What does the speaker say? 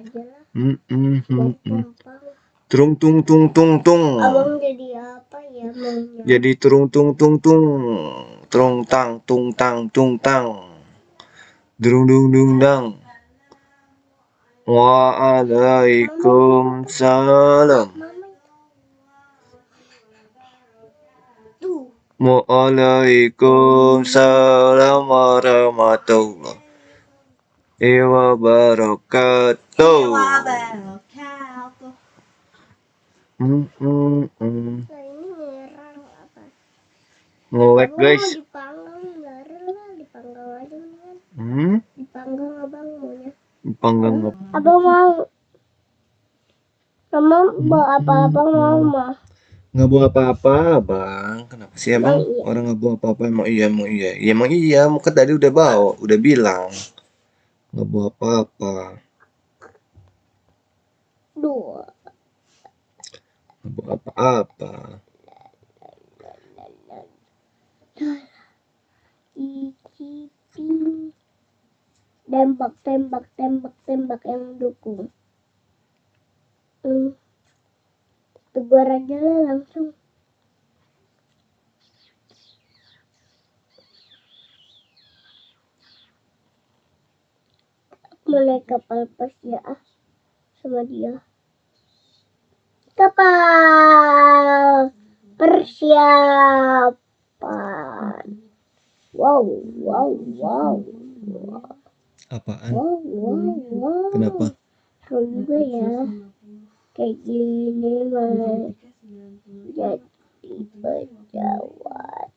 aja lah. Dari Kempang. Trung tung tung tung tung. Abang jadi apa ya maunya? Jadi trung tung tung tung. Trung tang tung tang tung tang. Dung dung dung dang. Waalaikumsalam. Waalaikumsalam warahmatullahi wabarakatuh. Nah, ini merah apa? Ngewek guys. Mau dipanggang, lah dipanggang aja kan? Dipanggang abang maunya. Dipanggang apa? Abang mau. Mama bawa apa-apa mama? Nggak bawa apa-apa bang. Kenapa sih emang iya. orang nggak bawa apa-apa? Emang iya. Ya, emang iya. Muka tadi udah bawa, udah bilang nggak bawa apa-apa. Dua. Nggak bawa apa-apa. Tembak yang dukung. Tegur aja lah langsung. Mau naik kapal persiapan sama dia. Kapal persiapan. Wow. Apaan? Wow. Kenapa? Seru juga ya. Kayak gini malah jadi pejabat.